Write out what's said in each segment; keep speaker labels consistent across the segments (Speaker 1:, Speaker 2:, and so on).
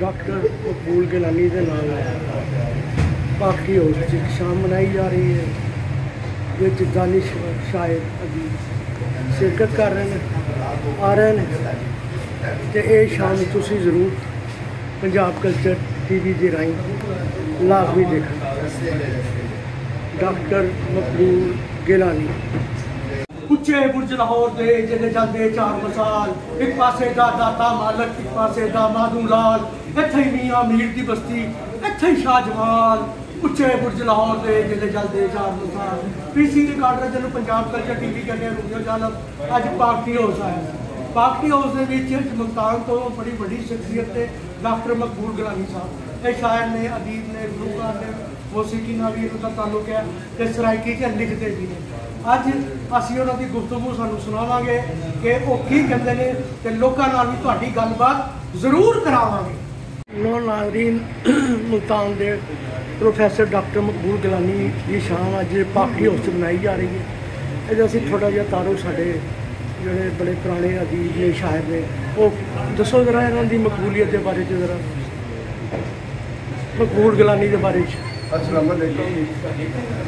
Speaker 1: Doctor मकबूल गिलानी के नाम पाकि हाउस च शाम मनाई जा रही है, विच दानिश शायर अभी शिरकत कर रहे हैं, आ रहे हैं। तो ये शाम तुसी जरूर पंजाब कल्चर TV के राही लाजमी देखना। डॉक्टर मकबूल गिलानी। उच्चे बुर्ज लाहौर दे जिले चलदे चार मसाल, एक पासे दा दाता मालक, एक पासे दा माधू लाल, इत्थे ही मियां मीर दी बस्ती, इत्थे ही शाहजमाल। उच्चे बुर्ज लाहौर दे जिले चलदे चार मसाल। PC रिकॉर्डर जिन्हों पंजाब कल्चर TV कहते हैं, रुकियो जालम अज पार्टी हाउस आया। पार्टी हाउस के मुल्तान तो बड़ी बड़ी शख्सियत है डॉक्टर मकबूल गिलानी साहब। ये शायर ने, अदीब ने, गुलूकार ने, मौसीकी नाल भी उनका ताल्लुक है, तो सराइकी च लिखते भी ने। अज असीं उन्हां दी गुफ्तगू सानूं सुणावांगे कि वो की कहंदे ने, ते लोकां नाल भी तुहाडी गलबात जरूर करावांगे। नो नाज़रीन, मुल्तान दे प्रोफैसर डॉक्टर मकबूल गिलानी की शाम अज पार्टी हाउस मनाई जा रही है। ये असीं थोड़ा जिहा तारो साडे जिहड़े बड़े पुराने अदीब ने, शायर ने, वो दसो जरा इन्हां दी मकबूलियत के बारे च, जरा मकबूल गिलानी के बारे च।
Speaker 2: अस्सलाम वालेकुम।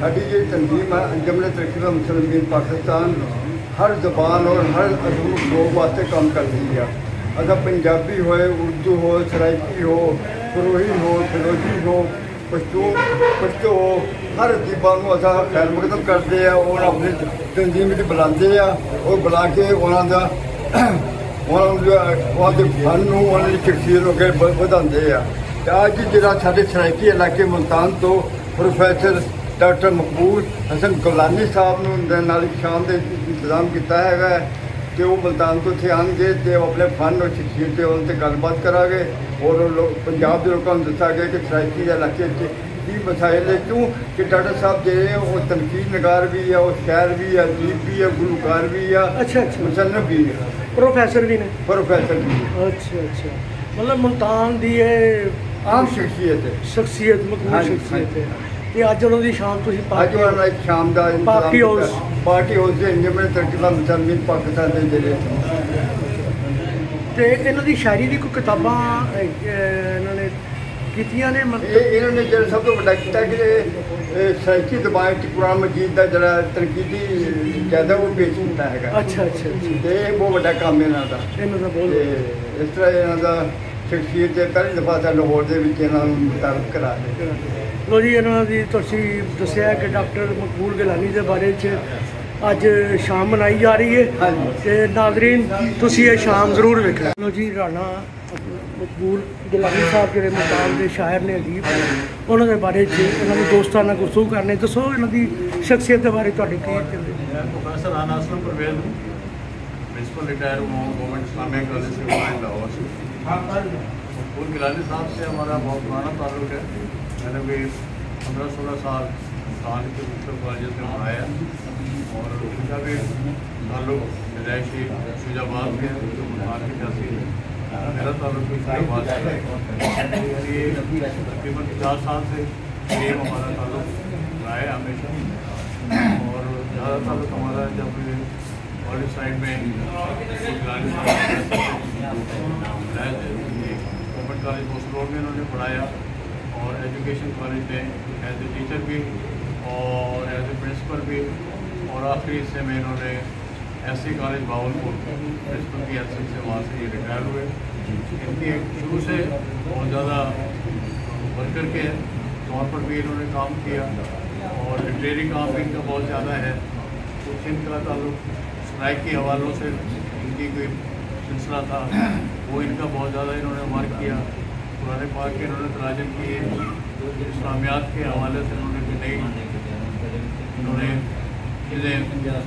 Speaker 2: साड़ी ये तंजीम है अंजुमन तरीक़त मुसलमान पाकिस्तान, हर ज़बान और हर अदब लोग वास्ते काम करती है। अगर पंजाबी हो, उर्दू हो, सराइकी हो, फरोही हो, फिरोजी हो, पश्तो हो, हर अदीबा को असा खैर मकदम करते हैं और अपनी तंजीम की बुलाते हैं और बुला के उन्होंने फन उन्होंने शख्सियत अगे बढ़ाते हैं। अज जो साढ़े सराइकी इलाके मुल्तान तो प्रोफैसर डॉक्टर मकबूल हसन गिलानी साहब नाल शाम का इंतजाम किया है कि वो मुल्तान तो इतने आएंगे तो अपने फन और शख्सियत उनसे गलबात करांगे और पंजाब के लोगों को दसा गया कि सराइकी इलाके की मसाइल है। क्यों कि डॉक्टर साहब जो है वो तनकीद नगार भी है, वो शायर भी है, अदीब भी है, गुलूकार भी है,
Speaker 1: अच्छा
Speaker 2: मुसन्निफ भी है,
Speaker 1: प्रोफैसर भी ने,
Speaker 2: प्रोफैसर भी है।
Speaker 1: अच्छा मतलब मुल्तान की
Speaker 2: आम शख्सियत
Speaker 1: मकबूल शख्सियत है। ते अज उन्होंने शाम तुसीं
Speaker 2: अज उन्होंने शाम का
Speaker 1: पार्टी
Speaker 2: हाउस से अंजुमन तरीक़त मुसलमान पाकिस्तान के जिले
Speaker 1: ते इन्हां दी शायरी दी कोई किताबां इन्होंने कीतियां ने।
Speaker 2: इन्होंने जो सब तो बड़ा किया कि सराइकी दबाव कुरान मजीद का जरा तनकीदी ज़्यादा वो पेश किया है।
Speaker 1: अच्छा
Speaker 2: बहुत बड़ा काम है इन्हों का। इस तरह इन्हों का शख्सियत पहली दफा लाहौर के मुतारफ करा है।
Speaker 1: लो जी, इन्हों की तुसीं दस्सिया कि डॉक्टर मकबूल गिलानी के बारे अज शाम मनाई जा रही है। तो नाज़रीन तुसीं ये शाम जरूर वेखना। लो जी, राणा मकबूल गिलानी साहब जो मुल्तान के शायर ने, अदीब ने, उन्होंने बारे इन्होंने दोस्ताना गुफ्तगू करने। दसो इन्हों की शख्सियत के बारे तुहाडी की कहंदे?
Speaker 3: Professor Rana Aslam Parvez, principal retire government Islamia college से लाहौर से। मकबूल गिलानी साहब से हमारा बहुत पुराना ताल्लुक है। मैंने भी 15-16 साल मुल्तान के मुख्तलिफ कॉलेज से पढ़ाया और उनका भी ताल्लुक पैदाइशी शुजाबाद में जो मुल्तान की तहसील है। मेरा ताल्लुक भी शुजाबाद से है। ये तकरीबन 50 साल से करीब हमारा ताल्लुक रहा है हमेशा। और ज़्यादा ताल्लुक हमारा जब कॉलेज साइड में गवर्नमेंट कॉलेज पोस्ट रोड में उन्होंने पढ़ाया और एजुकेशन कॉलेज में एज ए टीचर भी और एज ए प्रिंसिपल भी, और आखिरी हिस्से में इन्होंने SC कॉलेज बावलपुर प्रिंसिपल की हैसियत से वहाँ से ये रिटायर हुए। इनकी शुरू से बहुत ज़्यादा वर्कर के तौर पर भी इन्होंने काम किया और लिटरेरी काम भी इनका बहुत ज़्यादा है। कुछ इनका ताल्लुक सराइकी के हवालों से इनकी कोई सिलसिला था, वो इनका बहुत ज़्यादा इन्होंने वर्क किया। कुरान पाक के इन्होंने तराजम किए, इस्लामियात के हवाले से इन्होंने भी नई चीज़ें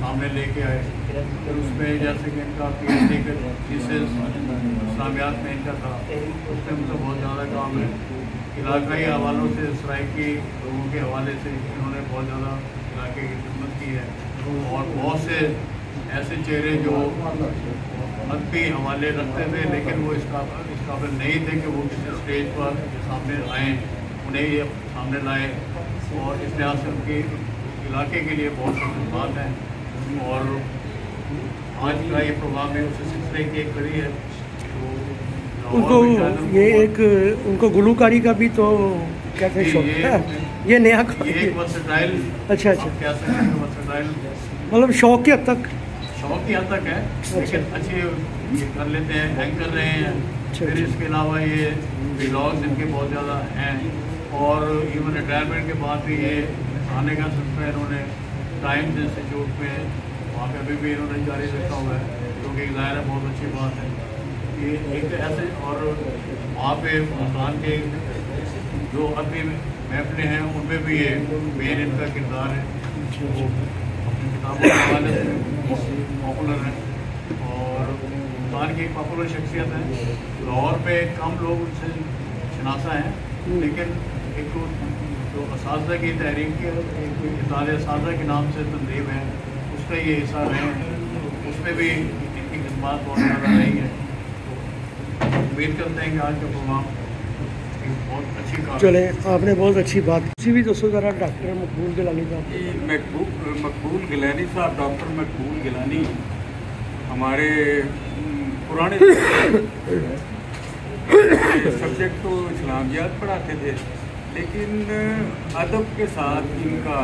Speaker 3: सामने लेके आए। फिर उसमें जैसे कि इनका PhD के थीसिस इस्लामियात में इनका था, उसमें मतलब बहुत ज़्यादा काम है। इलाकाई हवालों से, सराइकी लोगों के हवाले से इन्होंने बहुत ज़्यादा इलाके की खिदमत की है। और बहुत से ऐसे चेहरे जो मजहबी हवाले रखते थे लेकिन वो इस काबिल नहीं थे कि वो किसी स्टेज पर सामने आएँ, उन्हें ये सामने लाए। और इस लिहाज से उनके इलाके के लिए बहुत खदमात हैं। और आज का ये प्रोग्राम है उसी सिलसिले की एक कड़ी है। तो
Speaker 1: उनको ये एक उनको गुलूकारी का भी तो कहते हैं शौक है, ये नया
Speaker 3: ये एक वर्सेटाइल,
Speaker 1: अच्छा अच्छा,
Speaker 3: आप कह सकते हैं वर्सेटाइल,
Speaker 1: मतलब शौक की हद तक,
Speaker 3: शौक की हद तक है, लेकिन अच्छे ये कर लेते हैं, हैंग कर रहे हैं। फिर इसके अलावा ये व्लॉग्स इनके बहुत ज़्यादा हैं, और इवन रिटायरमेंट के बाद भी ये आने का सिलसिला इन्होंने टाइम्स इंस्टीट्यूट में वहाँ पे अभी भी इन्होंने जारी रखा हुआ है, क्योंकि ज़ाहिर है बहुत अच्छी बात है। ये एक ऐसे, और वहाँ पे मुल्तान के जो अदबी महफिलें हैं उनमें भी ये मेन इनका किरदार है, वो अपनी किताबों के हवाले से पॉपुलर है और मुल्तान की एक पॉपुलर शख्सियत है। लाहौर पे कम लोग उनसे शनासा हैं, लेकिन एक जो असातिज़ा की तहरीक के एक इताले असातिज़ा के नाम से तंजीम है, उसका ये हिस्सा रहे हैं, उसमें भी इनकी खिदमत बहुत ज़्यादा रही है। तो उम्मीद करते हैं कि आज का प्रोग्राम बहुत अच्छी काम।
Speaker 1: चले, आपने बहुत अच्छी बात की भी। दोस्तों ज़रा डॉक्टर मकबूल गिलानी का,
Speaker 4: मकबूल गिलानी साहब, डॉक्टर मकबूल गिलानी हमारे पुराने सब्जेक्ट तो इस्लामियात पढ़ाते थे, लेकिन अदब के साथ इनका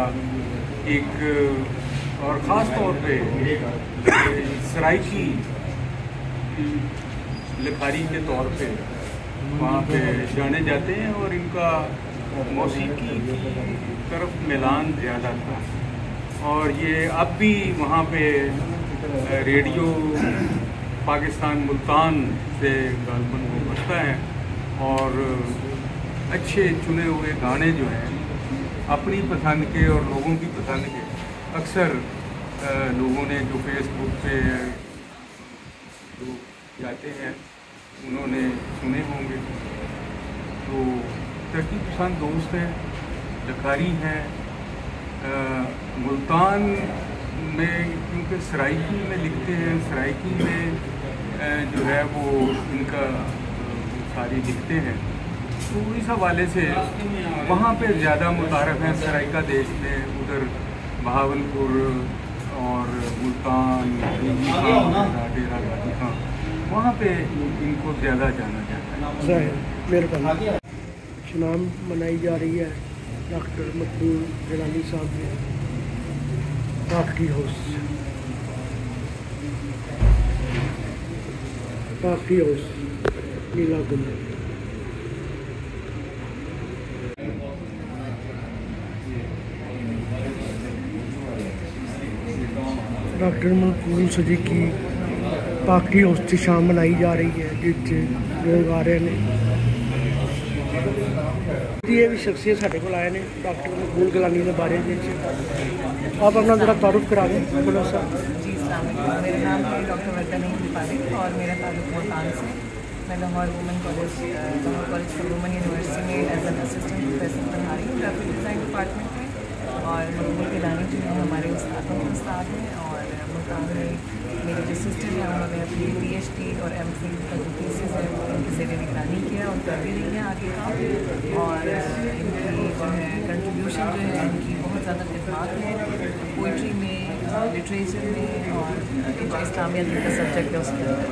Speaker 4: एक और ख़ास तौर पे सराइकी लिखारी के तौर पे वहाँ पे जाने जाते हैं, और इनका मौसीकी की तरफ मिलान ज़्यादा था, और ये अब भी वहाँ पे रेडियो पाकिस्तान मुल्तान से गालबन वो बजता है, और अच्छे चुने हुए गाने जो हैं अपनी पसंद के और लोगों की पसंद के, अक्सर लोगों ने जो फेसबुक पे जो जाते हैं उन्होंने सुने होंगे। तो तरक्की पसंद दोस्त हैं, लखारी हैं, मुल्तान में क्योंकि सराइकी में लिखते हैं, सराइकी में जो है वो इनका सारी लिखते हैं, तो इस हवाले से वहाँ पे ज़्यादा मुतारफ़ हैं सराइका देश में, उधर बहावलपुर और मुल्तान, डेरा गाजी खां, वहाँ पे इनको ज़्यादा जाना जाता है।
Speaker 1: मेहरबानी। नाम मनाई जा रही है डॉक्टर मकबूल गिलानी साहब ने पार्टी हाउस, पार्टी हाउस नीला गुंबद। डॉक्टर मकबूल सदीकी पार्टी हाउस से शाम मनाई जा रही है, जिससे लोग आ रहे हैं। ये भी शख्सियत साढ़े को आए हैं डॉक्टर मकबूल गिलानी के बारे में। आप अपना ज़रा तारुफ करा दें बोलो सर।
Speaker 5: जी अस्सलाम वालेकुम, मेरा नाम है डॉक्टर वर्दा नईम फारिक और मेरा ताल्लुक मुल्तान से। मैं Lahore women college, Lahore college for women university में एज एन असिस्टेंट प्रोफेसर पढ़ा रही हूँ ग्राफिक डिज़ाइन डिपार्टमेंट में। और मकबूल गिलानी जो है हमारे उस्तादों के उस्ताद हैं, और मुल्तान में मेरे जो सिस्टर हैं उन्होंने अपनी PhD और MPhil का जो थीसिस है वो इनके ज़ेरे निगरानी किया और कर भी रही है आगे का। और इनकी जो है कंट्रीब्यूशन जो है इनकी बहुत ज़्यादा खिदमत है पोइट्री में, लिटरेचर में, और जो इस्लामियत का सब्जेक्ट है उसके अंदर।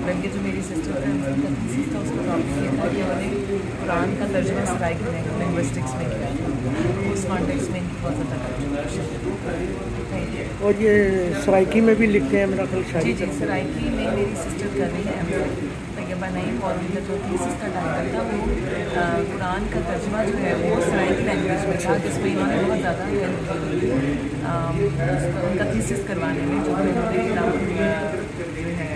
Speaker 5: बल्कि जो मेरी सिस्टर है उनका थीसिस था, उसका टॉपिक ये था कि उन्होंने कुरान का तर्जुमा सराइकी लिंग्विस्टिक्स में किया था, उस कॉन्टेक्स्ट में इनकी बहुत ज़्यादा कंट्रीब्यूशन।
Speaker 1: और ये सराइकी में भी लिखते हैं मेरा ख्याल
Speaker 5: जी
Speaker 1: शायद।
Speaker 5: जी, सराइकी में मेरी सिस्टर कर रही है MPhil तैयबा नईम, और उनका जो थीसिस का टाइटल था वो कुरान का तर्जुमा जो है वो सराइकी लैंग्वेज में था, जिसमें इन्होंने बहुत ज़्यादा उनका थीसिस करवाने में, जो उन्होंने जो है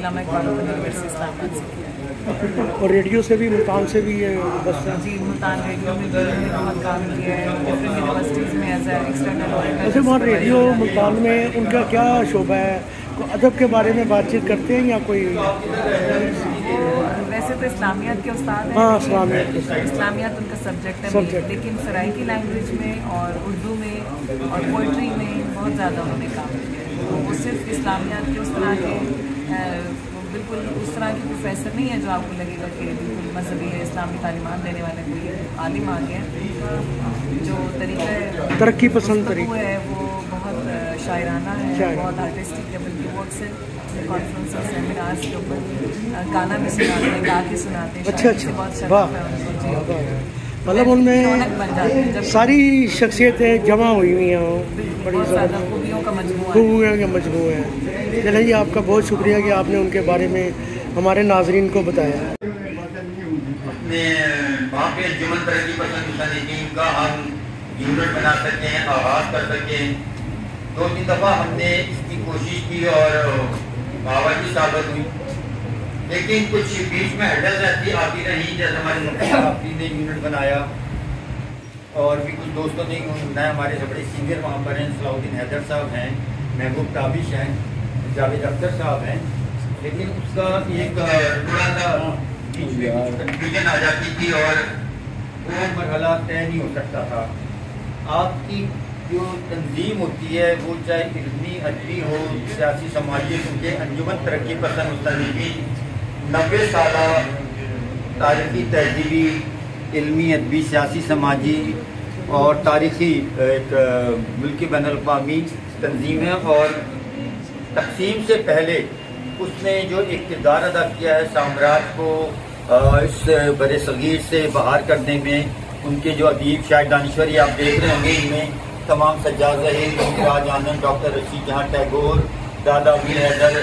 Speaker 5: इलामा इकबाल ओपन यूनिवर्सिटी इस्लामाबाद से किया।
Speaker 1: और रेडियो से भी, मुल्तान से भी ये बस
Speaker 5: जी, मुल्तान रेडियो में भी उन्होंने बहुत काम किया है, डिफरेंट यूनिवर्सिटीज़ में एज ए एक्सटर्नल ऑडिटर।
Speaker 1: वैसे वहाँ रेडियो मुल्तान में उनका क्या शोबा है, तो अदब के बारे में बातचीत करते हैं या कोई?
Speaker 5: वैसे तो इस्लामियात के उस्ताद हैं।
Speaker 1: हाँ, इस्लामियात
Speaker 5: उनका सब्जेक्ट है, लेकिन सराइकी लैंग्वेज में और उर्दू में और पोइट्री में बहुत ज़्यादा उन्होंने काम किया है। तो वो सिर्फ इस्लामियात के उस तरह के बिल्कुल उस तरह के प्रोफेसर नहीं है जो आपको लगेगा कि बिल्कुल मजहबी इस्लामी तालीमात देने वाले कोई आलिम आ गए। जो तरीका
Speaker 1: तरक्की पसंद
Speaker 5: है वो बहुत शायराना है, बहुत आर्टिस्टिक है, बल्कि वो अक्सर अपने कॉन्फ्रेंस और सेमिनार्स के ऊपर गाना भी सुनाते हैं, गा के सुनाते हैं।
Speaker 1: अच्छा,
Speaker 5: शायद बहुत
Speaker 1: वाह।
Speaker 5: शर्फ है उनको जी।
Speaker 1: मतलब
Speaker 5: रौनक
Speaker 1: उनमें
Speaker 5: बन जाती है जब
Speaker 1: सारी शख्सियतें जमा हुई हुई हैं, बड़ी
Speaker 5: बहुत ज़्यादा
Speaker 1: ज़बरदस्त
Speaker 5: खूबियों का मजमूआ है।
Speaker 1: खूबियों के मजमू है। चलिए आपका बहुत शुक्रिया कि आपने उनके बारे में हमारे नाजरीन को बताया।
Speaker 6: अपने वहाँ पे अंजुमन तरक्की पसंद मुस्लिमीन का हम यूनिट बना सकते हैं, आगाज़ कर सकते हैं। 2-3 दफ़ा हमने इसकी कोशिश की और बाबा की साबित हुई, लेकिन कुछ बीच में हडल रहती आती रही। जैसे हमारे मुफ्ती ने यूनिट बनाया और भी कुछ दोस्तों ने बनाया। हमारे से बड़े सीनियर वहाँ पर हैं, सलाउद्दीन हैदर साहब हैं, महबूब ताबिश हैं, जावेद अख्तर साहब हैं, लेकिन उसका एक थोड़ा सा बीच में कुछ कन्फ्यूजन आ जाती थी और वो मरहला तय नहीं हो सकता था। आपकी जो तंजीम होती है वो चाहे इल्मी अदबी हो, सियासी समाजी, क्योंकि अंजुमन तरक्की पसंद मुस्लिमीन 90 साल तारीख़ी तहजीबी इल्मी अदबी सियासी समाजी और तारीख़ी एक मुल्की बैनुल-अक़वामी तंजीम है। और तक़सीम से पहले उसने जो एक किरदार अदा किया है साम्राज्य को इस बड़े सगीर से बाहर करने में, उनके जो अदीब शायद दानिश्वरी आप देख रहे होंगे, इनमें तमाम सज्जाद ज़हीर, मुमताज़ आनंद, डॉक्टर रशीद जहाँ टैगोर, दादा अमीर हैदर,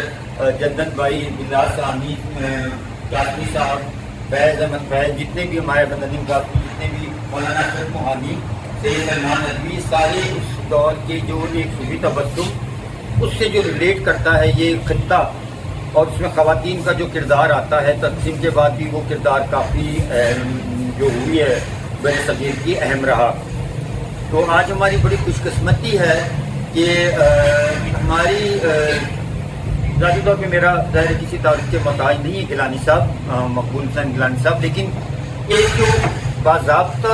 Speaker 6: जद्दन भाई, बिलास सानी, कासमी साहब, फैज़ अहमद फैज़, जितने भी हमारे बंदनीम कासमी, जितने भी मौलाना अशरफ मोहानी, सैयद सलमान नदवी, सारे उस दौर के जो एक सूफी तबस्सुम उससे जो रिलेट करता है ये खित्ता, और उसमें ख़वातीन का जो किरदार आता है तक़सीम के बाद भी वो किरदार काफ़ी जो हुई है बड़े सगीर की अहम रहा। तो आज हमारी बड़ी खुशकिस्मती है कि हमारी ज़ाती तौर पे मेरा ज़ाहिर किसी तारीफ के मोहताज नहीं है गिलानी साहब, मकबूल हुसैन गिलानी साहब, लेकिन एक जो बाज़ाब्ता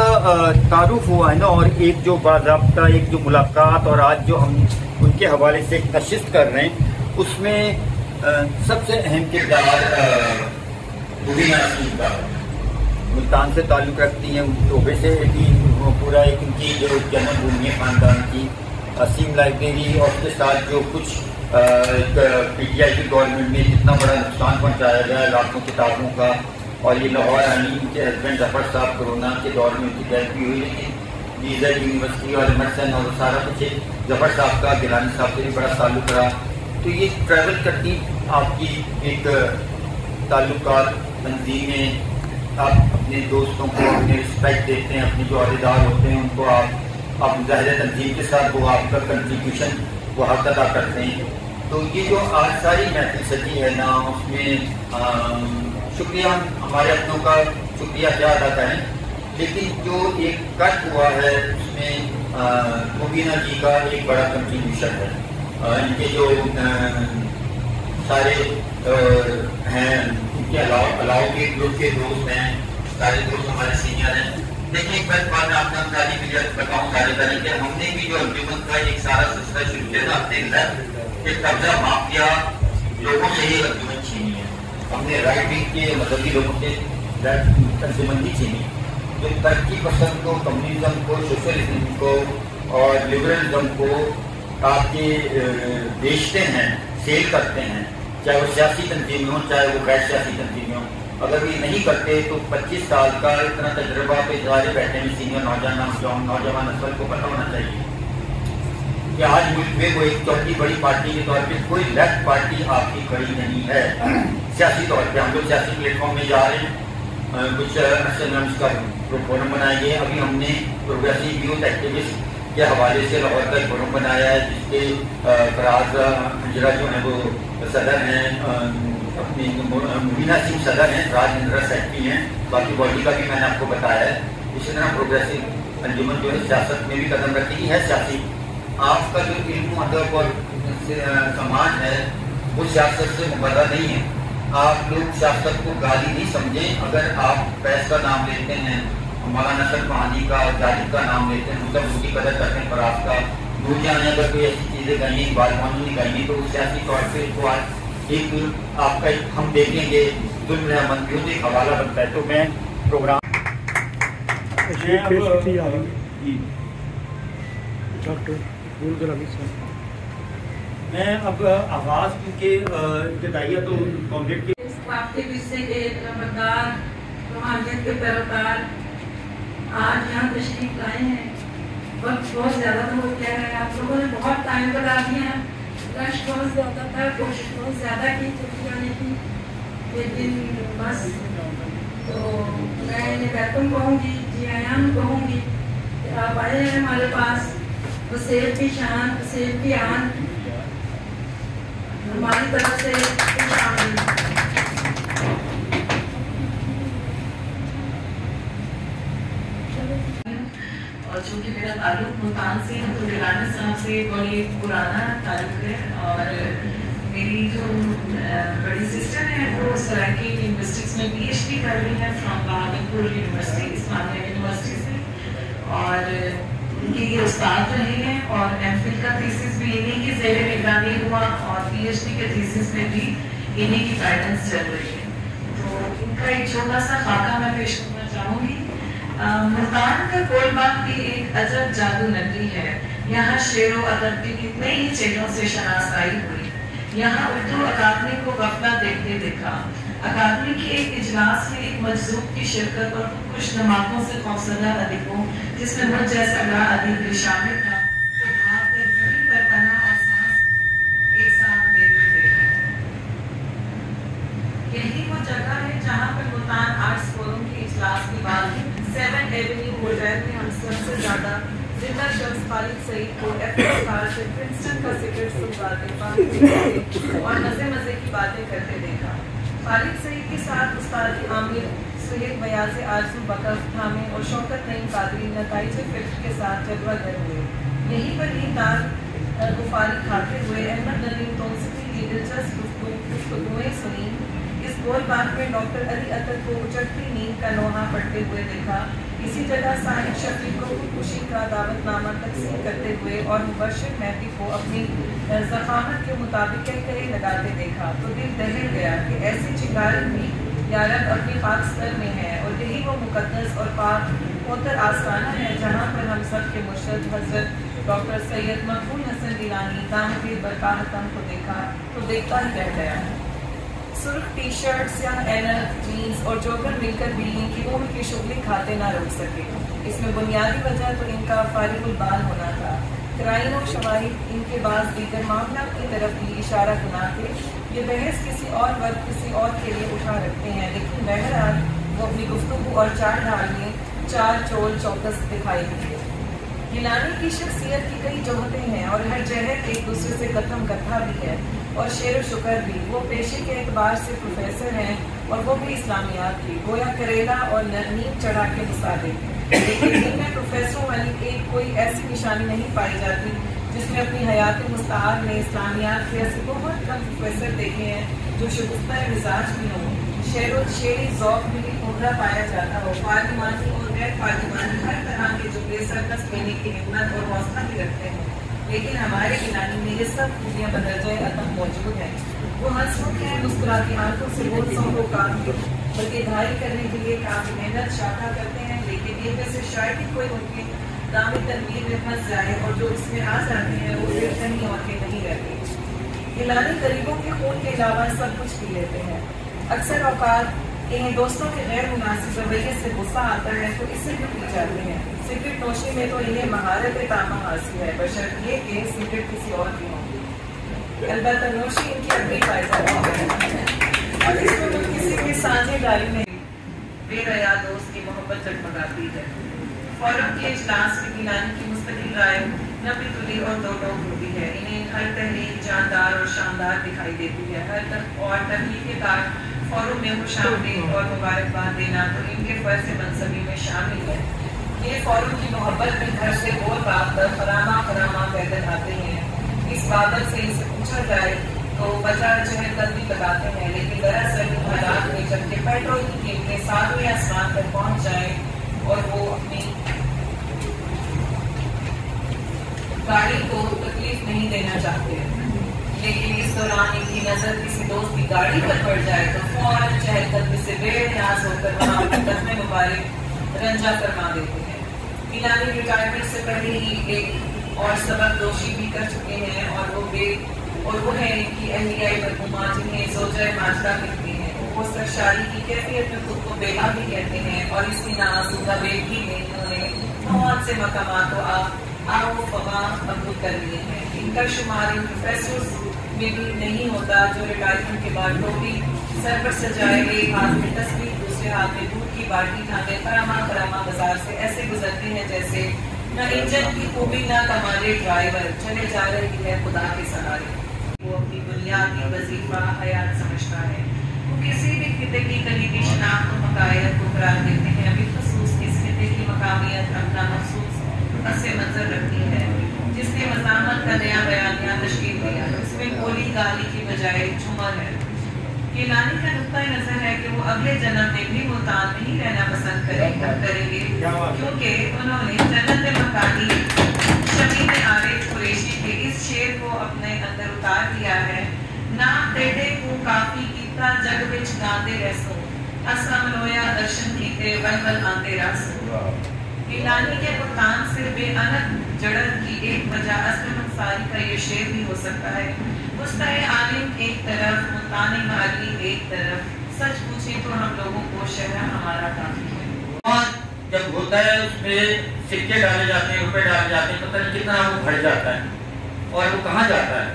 Speaker 6: तारुफ हुआ है ना, और एक जो बाज़ाब्ता एक जो मुलाकात, और आज जो हम उनके हवाले से एक नशिस्त कर रहे हैं, उसमें सबसे अहम किरदार मुबीना नसीम का मुल्तान से ताल्लुक़ रखती हैं, टोबे से भी पूरा एक उनकी जो जन्मभूमि है ख़ानदान की, असीम लाइब्रेरी, और उसके साथ जो कुछ PTI की गवर्नमेंट में जितना बड़ा नुकसान पहुँचाया गया है लाखों किताबों का, और ये लाहौर आनी उनके हस्बैंड जफर साहब कोरोना के दौर में उनकी डेथ भी हुई, लेकिन लीजर यूनिवर्सिटी और एमरसन और सारा कुछ जफर साहब का गिलानी साहब से भी बड़ा ताल्लुक़ रहा। तो ये ट्रैवल करती आपकी एक ताल्लुकात तंजीमें, आप अपने दोस्तों को अपने रिस्पेक्ट देते हैं, अपने जो अहदेदार होते हैं उनको आप ज़ाहिर तंजीम के साथ वो आपका कंट्रीब्यूशन वो हक अदा करते हैं। तो ये जो आज सारी महफिल सजी है ना, उसमें शुक्रिया हमारे अपनों का शुक्रिया क्या अदा करें, लेकिन जो एक कट हुआ है उसमें मुबीना जी का एक बड़ा कंट्रीब्यूशन है। इनके जो सारे हैं, उनके अलावा के ग्रुप के दोस्त हैं, सारे दोस्त हमारे सीनियर हैं। लेकिन एक बात मैं आपको सारी क्लियर बताऊँ सारे तरीके कि हमने भी जो अंजुमन का एक सारा सिलसिला शुरू किया था अपने अंदर कि कब्जा माफिया लोगों से ही अंजुमन छीनी है। हमने राइट विंग के मजहबी लोगों से अंजुमन भी छीनी, जो तरक्की पसंद को, कम्युनिज्म को, सोशलिज्म को और लिबरलिज्म को आपके बेचते हैं, सेल करते हैं, चाहे वो सियासी तंजीमें हों चाहे वो गैर सियासी तंजीमें हों। अगर ये नहीं करते तो 25 साल का इतना तजर्बा पे सारे बैठे हैं सीनियर नौजवान नस्ल को पता होना चाहिए कि आज मुल्क में वो एक चौथी बड़ी पार्टी के तौर पे कोई लेफ्ट पार्टी आपकी खड़ी नहीं है सियासी तौर पे। हम लोग सियासी प्लेटफॉर्म में जा रहे हैं, कुछ का फोरम बनाए गए। अभी हमने प्रोग्रेसिव यूथ एक्टिविस्ट के हवाले से लाहौर का फोरम बनाया है, जिसके फराज हजरा जो है वो सदर हैं, अपनी मुबीना सिंह सदर हैं, राज इंदिरा सेक्रेटरी हैं, बाकी बॉडी का भी मैंने आपको बताया है। इसी तरह प्रोग्रेसिव अंजुमन जो है सियासत में भी कदम रखेगी, है सियासी। आपका जो इल्म अदब और समाज है वो सियासत से मुबर्रा नहीं है। आप लोग सियासत को गाली नहीं समझें। अगर आप फैज़ का नाम लेते हैं, मौलाना अशरफ मोहानी का, जाहिद का नाम लेते हैं, मतलब उनकी कदर करते हैं, फराज का, दूर जाने अगर कोई ऐसी चीज़ें गई बालवानी गई तो सियासी तौर पर इसको आज एक आपका हम देखेंगे जुल्म मंदियों से हवाला बनता है। तो मैं प्रोग्राम
Speaker 1: डॉक्टर अब्दुल गिलानी साहब।
Speaker 7: میں اب آغاز کے ابتدائیہ تو کامریڈ کے
Speaker 8: آپ کے وشے کے نمبردار روحانیت کے پیروکار آج یہاں تشریف لائے ہیں. وقت بہت زیادہ ہو گیا ہے, آپ لوگوں نے بہت ٹائم لگا دیا ہے, رش بہت زیادہ تھا, کوشش بہت زیادہ کی چھٹی آنے کی, لیکن بس تو میں انہیں ویلکم کہوں گی, جی آیان کہوں گی کہ آپ آئے ہیں ہمارے پاس. وسیب کی شان, وسیب کی آن, ہماری طرف سے خوش آمدید. اور چونکہ میرا تعلق ملتان سے تو گیلانی صاحب سے بڑی پرانا تعلق ہے, اور میری جو بڑی سسٹر ہے وہ سرائکی لنگوسٹکس میں پی ایچ ڈی کر رہی ہیں from Bahawalpur university, Islamia university سے, اور ان کے یہ استاد رہے ہیں, اور ایم فل کا تھیسس بھی انہیں کی زیر نگرانی ہوا, اور پی ایچ ڈی کے تھیسس میں بھی انہیں کی گائیڈنس چل رہی ہے. تو ان کا ایک چھوٹا سا خاکہ میں پیش کرنا چاہوں گی. ملتان کا گول باغ بھی ایک عجب جادو نگری ہے. یہاں شعر و ادب کے کتنے ہی چہروں سے شناسائی ہوئی. یہاں اردو اکادمی کو وقفہ دیکھتے دیکھا. اکادمی کے ایک اجلاس میں ایک مجذوب کی شرکت اور خوش دماغوں سے خوفزدہ ادیبوں, جس میں مجھ جیسا بڑا ادیب بھی شامل تھا, تو بھاگ کر زمین پر پناہ اور سانس ایک ساتھ لیتے تھے. یہی وہ جگہ ہے جہاں پر ملتان آرٹس فورم کے اجلاس کے بعد 7 ایونیو ہوٹل میں ہم سب سے زیادہ زندہ شخص خالد سعید کو FSR سے پرنسٹن کا سیکرٹ سنواتے اور مزے مزے کی باتیں کرتے دیکھا. خالد سعید کے ساتھ استاد عامر, سہیل بیاض آرزو بکف تھامے اور شوکت نعیم قادری نتائج فکر کے ساتھ جلوہ گر ہوئے. یہیں پر ہی دار غفاری کھاتے ہوئے احمد ندیم توسفی کی دلچسپ گفتگویں سنی. اس گول باغ میں ڈاکٹر علی اطہر کو اچھتی نیند کا نوحہ پڑھتے ہوئے دیکھا. اسی جگہ صاحب شفیق کو خودکشی کا دعوت نامہ تقسیم کرتے ہوئے اور مبشر مہدی کو اپنی ضخامت کے مطابق کہے لگاتے دیکھا تو دل دہل گیا کہ ایسی چنگاری بھی یارب اپنی خاکستر میں ہے, اور یہی وہ مقدس اور پاک پوتر آستانہ ہے جہاں پر ہم سب کے مرشد حضرت ڈاکٹر سید مقبول حسن گیلانی دامت برکاتہم کو دیکھا تو دیکھتا ہی رہ گیا. سرخ ٹی شرٹ, سیاہ اینک, جینز اور جوگر مل کر بھی ان کی روح کی شغلی کھاتے نہ روک سکے. اس میں بنیادی وجہ تو ان کا فارغ البال ہونا تھا. کرائم و شواہد ان کے بعض دیگر معاملات کی طرف بھی اشارہ گنا کے یہ بحث کسی اور وقت کسی اور کے لیے اٹھا رکھتے ہیں, لیکن بہرحال وہ اپنی گفتگو اور چار ڈھال میں چار چول چوکس دکھائی دیے. گیلانی کی شخصیت کی کئی جوہتیں ہیں اور ہر جہت ایک دوسرے سے قدم قطع بھی ہے, اور شعر و شکر بھی. وہ پیشے کے اعتبار سے پروفیسر ہیں اور وہ بھی اسلامیات کی, گویا کریلا اور نیم چڑھا کے مساوی. لیکن ان میں پروفیسروں والی ایک کوئی ایسی نشانی نہیں پائی جاتی جس میں اپنی حیات مستعار میں اسلامیات کے ایسے بہت کم پروفیسر دیکھے ہیں جو شگفتہ مزاج بھی ہوں, شعر و شعری ذوق بھی عمدہ پایا جاتا ہو, پارلیمانی اور غیر پارلیمانی ہر طرح کے جملے سرکس لینے کی ہمت اور حوصلہ بھی رکھتے ہیں. لیکن ہمارے گیلانی میں یہ سب خوبیاں بدرجہ عدم موجود ہیں. وہ ہنسمکھ ہیں, مسکراتی آنکھوں سے بولوں کو کام بلکہ دھائی کرنے کے لیے کافی محنت شاخہ کرتے ہیں, لیکن یہ ویسے شاید ہی کوئی ان کے دام تنویر میں پھنس جائے اور جو اس میں آ جاتے ہیں وہ پھر کہیں اور کے نہیں رہتے. گیلانی غریبوں کے خون کے علاوہ سب کچھ پی لیتے ہیں. اکثر اوقات انہیں دوستوں کے غیر مناسب رویے سے غصہ آتا ہے تو اسے بھی پی جاتے ہیں. سگریٹ نوشی میں تو انہیں مہارت تامہ حاصل ہے, بشرط یہ کہ سگریٹ کسی اور کی ہوں. البتہ نوشی ان کی اپنی پائی جاتی ہے, اور اس میں کسی کی سانجھی ڈالی میں بے حیا دوست کی محبت جگمگاتی ہے. فورم کے اجلاس میں گیلانی کی مستقل رائے نہ بھی تلی اور دو ٹوک ہوتی ہے. انہیں ہر تحریک جاندار اور شاندار دکھائی دیتی ہے. ہر اور تحریک کے کار فورم میں خوش آمدید اور مبارکباد دینا تو ان کے فرض منصبی میں شامل ہے. یہ فورم کی محبت بھی گھر سے گول باغ پر خرامہ خرامہ پیدل آتے ہیں. اس بابت سے ان سے پوچھا جائے تو بچا چہل قدمی لگاتے ہیں, لیکن دراصل ان حالات میں جب کہ پیٹرول کی قیمتیں ساتویں آسمان پر پہنچ جائیں اور وہ اپنی گاڑی کو تکلیف نہیں دینا چاہتے, لیکن اس دوران ان کی نظر کسی دوست کی گاڑی پر پڑ جائے تو فوراً چہل قدمی سے بے نیاز ہو کر وہاں اپنے قدم مبارک رنجا فرما دیتے ہیں. گیلانی ریٹائرمنٹ سے پہلے ہی ایک اور سبق دوشی بھی کر چکے ہیں, اور وہ بے اور وہ ہیں کہ اہلیہ مرحومہ جنہیں زوجہ ماجدہ کہتے ہیں، وہ سرشاری کی کیفیت میں خود کو بیگا بھی کہتے ہیں، اور اسی ناآسودہ بیگی میں انہوں نے بہت سے مقامات کو آب و فضا مقبول کر لیے ہیں۔ ان کا شمار ان پروفیسرز میں بھی نہیں ہوتا جو ریٹائرمنٹ کے بعد ٹوپی سر پر سجائے، ایک ہاتھ میں تصویر دوسرے ہاتھ میں دودھ کی بالٹی ٹھانگے فراما بازار سے ایسے گزرتے ہیں جیسے نہ انجن کی خوبی نہ کمالے ڈرائیور، چلے جا رہی ہے خدا کے سہارے۔ وہ اپنی بنیادی وظیفہ حیات سمجھتا ہے، وہ کسی بھی خطے کی کلیدی شناخت و مقاعد کو قرار دیتے ہیں، بالخصوص اس خطے کی مقامیت اپنا مخصوص پس منظر رکھتی ہے جس نے مزاحمت کا نیا بیانیہ تشکیل دیا، اس میں بولی گالی کی بجائے جھومر ہے۔ گیلانی کا نقطۂ نظر ہے کہ وہ اگلے جنم میں بھی ملتان میں ہی رہنا پسند کریں گے، کیونکہ انہوں نے جنت مکانی شمیم عارف قریشی کے اس شعر کو اپنے اندر اتار دیا ہے۔ نام تیڑے کو کافی کیتا جگ وچ گاندے رہسو، اسا منویا درشن کیتے ول ول آندے رہسو۔ گیلانی کے ملتان سے بے انت جڑن کی ایک وجہ اسلم انصاری کا یہ شعر بھی ہو سکتا ہے۔ مستحی عالم ایک طرف، ملتان معلی ایک طرف، سچ پوچھیں تو ہم لوگوں کو شہر ہمارا کافی ہے۔
Speaker 6: جب ہوتا ہے اس میں سکے ڈالے جاتے ہیں، روپے ڈالے جاتے ہیں، پتہ نہیں کتنا وہ بڑھ جاتا ہے اور وہ کہاں جاتا ہے۔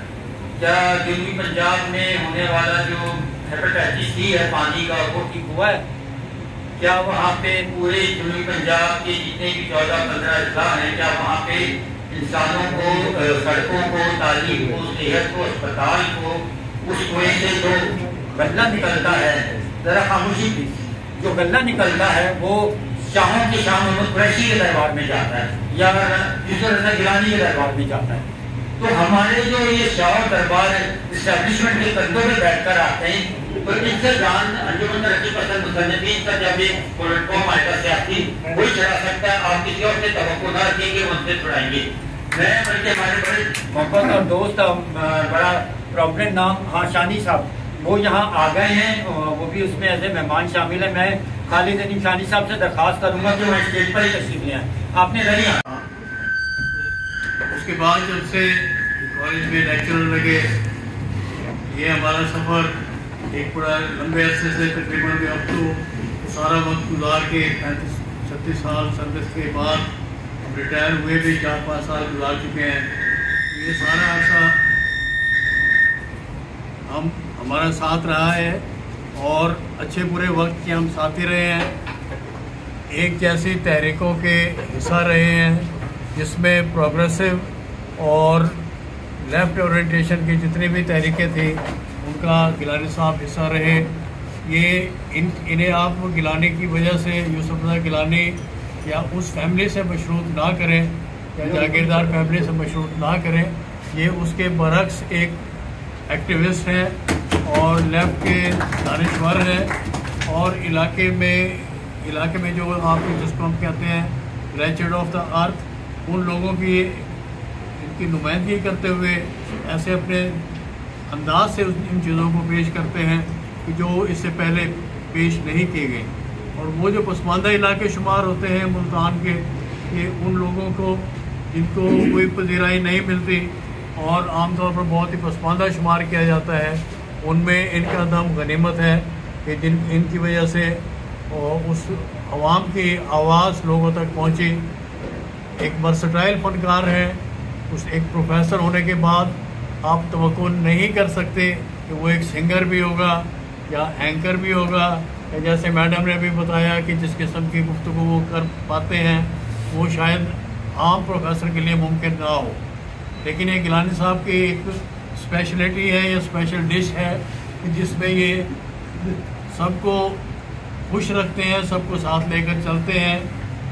Speaker 6: کیا جنوبی پنجاب میں ہونے والا جو ہیپیٹائٹس سی ہے پانی کا وہ ٹھیک ہوا ہے؟ کیا وہاں پہ پورے جنوبی پنجاب کے جتنے بھی 14-15 اضلاع ہیں، کیا وہاں پہ انسانوں کو، سڑکوں کو، تعلیم کو، صحت کو، اسپتال کو، اس کنویں سے جو غلہ نکلتا ہے، ذرا خاموشی کی، جو غلہ نکلتا ہے وہ شاہوں کے شاہ محمد قریشی کے دربار میں جاتا ہے یا یوسف رضا گیلانی کے دربار میں جاتا ہے۔ تو ہمارے جو یہ شاہ دربار اسٹیبلشمنٹ کے کندھوں میں بیٹھ کر آتے ہیں، تو ان سے جان انجمن ترقی پسند مصنفین کا جب ایک پلیٹفارم آئے گا سیاسی، وہی چلا سکتا ہے۔ آپ کسی اور سے توقع نہ رکھیں گے، ان سے چھڑائیں گے۔ میں بلکہ ہمارے بڑے محبت اور دوست بڑا پرومیننٹ نام شانی صاحب، وہ یہاں آ گئے ہیں، وہ بھی اس میں ایز اے مہمان شامل ہیں۔ میں خالد ندیم شانی صاحب سے درخواست کروں گا کہ وہ اسٹیج پر ہی تشریف لے آئیں۔ آپ نے نہیں آنا۔
Speaker 3: اس کے بعد جب سے کالج میں لیکچرر لگے، یہ ہمارا سفر ایک بڑا لمبے عرصے سے تقریباً اب تو سارا وقت گزار کے 35-36 سال سروس کے بعد ہم ریٹائر ہوئے بھی 4-5 سال گزار چکے ہیں۔ یہ سارا عرصہ ہمارا ساتھ رہا ہے اور اچھے برے وقت کے ہم ساتھی رہے ہیں، ایک جیسی تحریکوں کے حصہ رہے ہیں جس میں پروگریسو اور لیفٹ اورینٹیشن کی جتنی بھی تحریکیں تھیں ان کا گیلانی صاحب حصہ رہے۔ یہ انہیں آپ گیلانی کی وجہ سے یوسف رضا گیلانی یا اس فیملی سے مشروط نہ کریں یا جاگیردار فیملی سے مشروط نہ کریں، یہ اس کے برعکس ایک ایکٹیوسٹ ہیں اور لیفٹ کے دانشور ہیں، اور علاقے میں جو آپ جس کو ہم کہتے ہیں گریجویٹ آف دا ارتھ، ان لوگوں کی ان کی نمائندگی کرتے ہوئے ایسے اپنے انداز سے ان چیزوں کو پیش کرتے ہیں کہ جو اس سے پہلے پیش نہیں کی گئی۔ اور وہ جو پسماندہ علاقے شمار ہوتے ہیں ملتان کے، یہ ان لوگوں کو جن کو کوئی پذیرائی نہیں ملتی اور عام طور پر بہت ہی پسماندہ شمار کیا جاتا ہے، ان میں ان کا دم غنیمت ہے کہ ان کی وجہ سے اس عوام کی آواز لوگوں تک پہنچی۔ ایک ورسٹائل فنکار ہے، اس ایک پروفیسر ہونے کے بعد آپ توقع نہیں کر سکتے کہ وہ ایک سنگر بھی ہوگا یا اینکر بھی ہوگا، یا جیسے میڈم نے بھی بتایا کہ جس قسم کی گفتگو وہ کر پاتے ہیں وہ شاید عام پروفیسر کے لیے ممکن نہ ہو۔ لیکن یہ گیلانی صاحب کی ایک اسپیشلٹی ہے یا اسپیشل ڈش ہے کہ جس میں یہ سب کو خوش رکھتے ہیں، سب کو ساتھ لے کر چلتے ہیں۔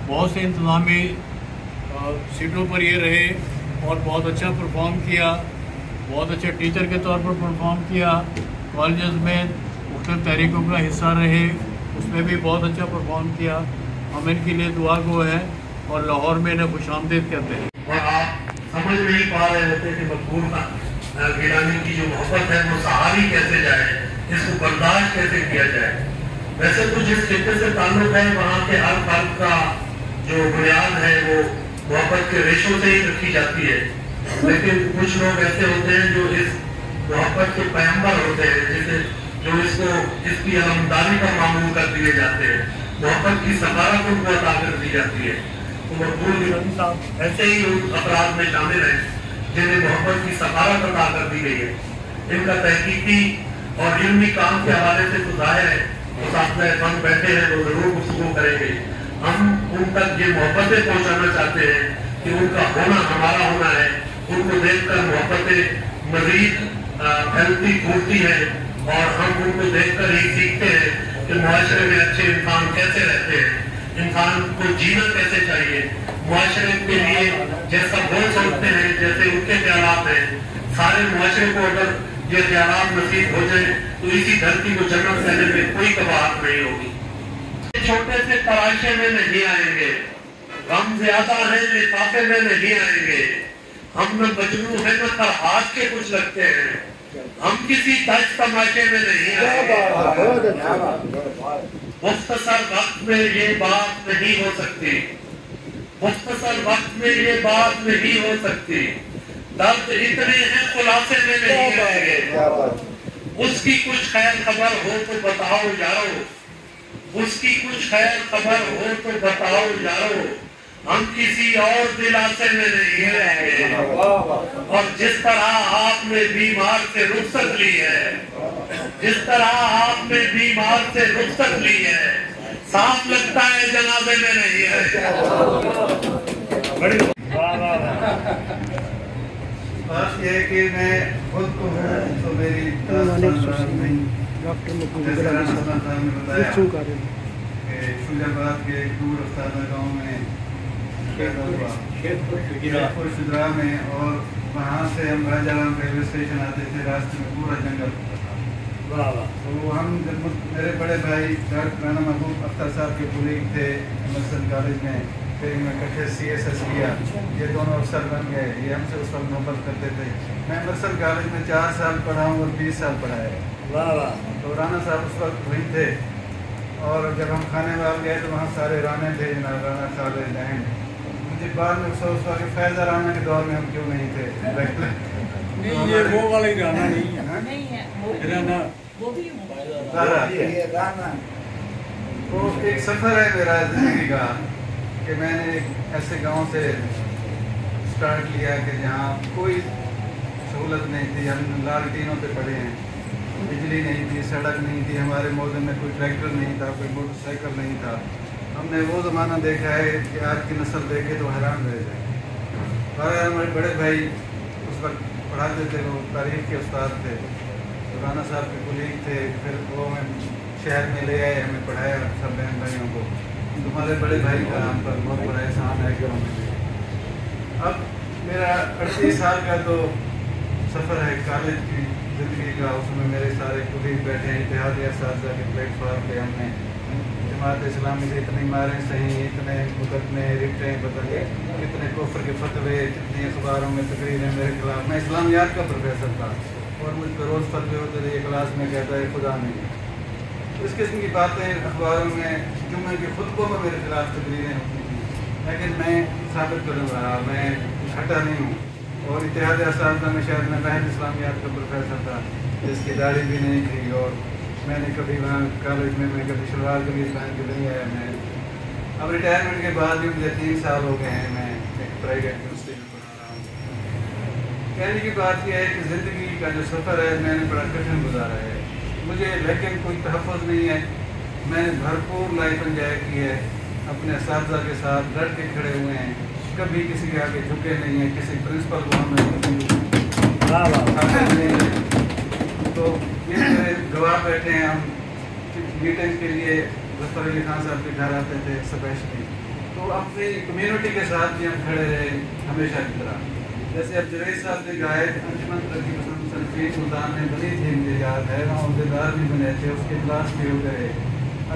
Speaker 3: بہت سے انتظامی سیٹوں پر یہ رہے اور بہت اچھا پرفارم کیا، بہت اچھے ٹیچر کے طور پر پرفارم کیا، کالجز میں مختلف تحریکوں کا حصہ رہے، اس میں بھی بہت اچھا پرفارم کیا۔ ہم ان کے لیے دعا گو ہیں اور لاہور میں انہیں خوش آمدید کہتے ہیں۔
Speaker 9: اور آپ سمجھ نہیں پا رہے ہوتے کہ مقبول گیلانی کی جو محبت ہے وہ سہاری کیسے جائے، اس کو برداشت کیسے کیا جائے۔ ویسے تو جس خطے سے تعلق ہے وہاں کے ہر فرد کا جو بنیاد ہے وہ محبت کے ریشوں سے ہی رکھی جاتی ہے، لیکن کچھ لوگ ایسے ہوتے ہیں جو اس मोहब्बत के पैगंबर होते हैं, जैसे जो इसकी अलमदारी का मामूल कर दिए जाते हैं, मोहब्बत की सफारत उनको अदा कर दी जाती है। तो मकबूल गिलानी साहब ऐसे ही उन अफराद में शामिल हैं जिन्हें मोहब्बत की सफारत अदा कर दी गई है। इनका तहकीकी और इल्मी काम के हवाले से तो जाहिर है, तो साथ में हम बैठे हैं तो जरूर गुफ्तगू करेंगे। हम उन तक ये मोहब्बतें पहुँचाना चाहते हैं कि उनका होना हमारा होना है, उनको देखकर मोहब्बतें मजीद फैलती फूलती है और हम उनको देखकर ही सीखते हैं कि मुआशरे में अच्छे इंसान कैसे रहते हैं, इंसान को जीना कैसे चाहिए, मुआशरे के लिए जैसा वो सोचते हैं, जैसे उनके ख्यालात हैं, सारे मुआशरे को अगर ये ख्यालात नसीब हो जाए तो इसी धरती को जन्नत देने में कोई कबाहत नहीं होगी। छोटे से तराशे में नहीं आएंगे, गम ज्यादा है लिफाफे में नहीं आएंगे, हम न बजनू है न फरहाद के कुछ लगते हैं, हम किसी दस तमाशे में नहीं आए। मुख्तसर वक्त में ये बात नहीं हो सकती, मुख्तसर वक्त में ये बात नहीं हो सकती, दर्द इतने हैं खुलासे में नहीं आएंगे। उसकी कुछ खैर खबर हो तो बताओ यारो, उसकी कुछ खैर खबर हो तो बताओ यारो, हम किसी और दिलासे में नहीं रहेंगे। और जिस तरह आपने बीमार से रुखसत ली है, जिस तरह आपने बीमार से रुखसत ली है, साफ लगता है जनाजे में नहीं है।
Speaker 10: बात यह है कि मैं खुद को हूँ तो मेरी शुजाबाद के दूर अफ्ताना गाँव में शुद्रा में, और वहाँ से हम राजाराम रेलवे स्टेशन आते थे, रास्ते में पूरा जंगल था। तो हम मेरे बड़े भाई डॉक्टर राना महबूब अख्तर साहब के कुलीग थे एमर्सन कॉलेज में, फिर मैं इकट्ठे CSS किया, ये दोनों अफसर बन गए, ये हमसे उस वक्त मोहब्बत करते थे। मैं एमर्सन कॉलेज में 4 साल पढ़ा हूँ और 20 साल पढ़ा है। तो राना साहब उस वक्त वहीं थे, और जब हम खाने वाल गए तो वहाँ सारे राने थे, राना साहब लैंड। मुझे बाद में अफसोस हुआ कि फैज़ा राना के दौर में हम क्यों नहीं थे।
Speaker 4: नहीं, ये वो वाला ही राना नहीं है,
Speaker 5: नहीं है
Speaker 4: राना
Speaker 5: वो भी
Speaker 10: राना। तो एक सफ़र है मेरा ज़िंदगी का कि मैंने एक ऐसे गांव से स्टार्ट लिया कि जहाँ कोई सहूलत नहीं थी, हम लालटीनों पे पड़े हैं, बिजली नहीं थी, सड़क नहीं थी, हमारे मोहल्ले में कोई ट्रैक्टर नहीं था, कोई मोटरसाइकिल नहीं था। हमने वो ज़माना देखा है कि आज की नस्ल देखे तो हैरान रह जाए। और हमारे बड़े भाई उस वक्त पढ़ाते थे, वो तारीख के उस्ताद थे, तो राना साहब के कुलीग थे, फिर वो हमें शहर में ले आए, हमें पढ़ाया सब बहन भाइयों को। तुम्हारे बड़े भाई का हम पर बहुत बड़ा एहसान है कि हमें। अब मेरा 38 साल का तो सफ़र है कॉलेज की ज़िंदगी का, उसमें मेरे सारे कुलीग बैठे हैं, इत्तेहादी असातिज़ा के प्लेटफॉर्म पे हमने जमात इस्लामी से इतनी मारें सही, इतने मुकदमे रिटें बदले, कितने कुफ्र के फतवे, कितनी अखबारों में तकरीरें मेरे खिलाफ। मैं इस्लामियात का प्रोफेसर था और मुझ पर रोज़ फतवे होते थे, क्लास में कहता है खुदा नहीं। इस किस्म की बातें अखबारों में, जुम्मे के खुतबों में मेरे खिलाफ तकरीरें होती थी, लेकिन मैं साबित कर रहा, मैं हटा नहीं हूँ। और इत्तेहाद असातिज़ा में शायद मैं पहले इस्लामियात का प्रोफेसर था, जिसकी दाढ़ी भी नहीं थी, और मैंने कभी वहाँ कॉलेज में मैं कभी शलवार कमीज पहन के नहीं आया। मैं अब रिटायरमेंट के बाद भी मुझे 3 साल हो गए हैं, मैं एक प्राइवेट यूनिवर्सिटी में पढ़ा रहा हूँ। कहने की बात यह है कि ज़िंदगी का जो सफ़र है मैंने बड़ा कठिन गुजारा है मुझे, लेकिन कोई तहफ़्फ़ुज़ नहीं है। मैंने भरपूर लाइफ एंजॉय की है, अपने असातिज़ा के साथ डट के खड़े हुए हैं, कभी किसी के आगे झुके नहीं हैं, किसी प्रिंसिपल को हमने तो ये मेरे गवाह बैठे हैं। हम मीटिंग के लिए ज़फ़र अली खान साहब के घर आते थे स्पेशली, तो अपनी कम्युनिटी के साथ भी हम खड़े रहे हमेशा की तरह। जैसे अब जुरैज साहब ने गाए, अंजुमन तरक्की पसंद सल्फ़ी सुल्तान ने बनी थी, मुझे याद है, वहाँ उहदेदार भी बने थे, उसके क्लास भी हो गए।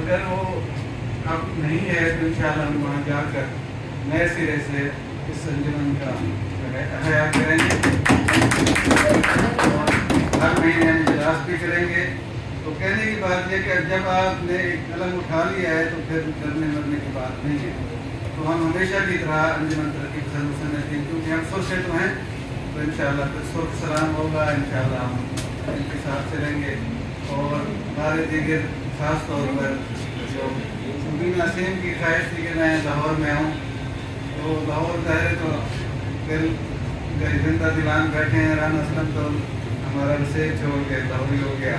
Speaker 10: अगर वो अब नहीं है तो इंशाअल्लाह हम वहाँ जाकर नए सिरे से इस अंजुमन का हया करेंगे, हर महीने हम इजलास भी करेंगे। तो कहने की बात यह कि जब आपने एक कलम उठा लिया है तो फिर डरने मरने की बात नहीं है। तो हम हमेशा की तरह अंजुमन तरक्की पसंद क्योंकि हम सुर से तो हैं, तो इंशाअल्लाह फिर सुर सलाम होगा, इंशाअल्लाह हम इनके साथ से रहेंगे। और हमारे दीगर खास तौर पर जो मुबीन असीम की ख्वाहिश थी कि मैं लाहौर में हूँ, तो लाहौर ज़ाहिर तो दिल जिंदा दिलान बैठे हैं। राना असलम तो हमारा विशेष छोड़ के लाहौरी हो गया,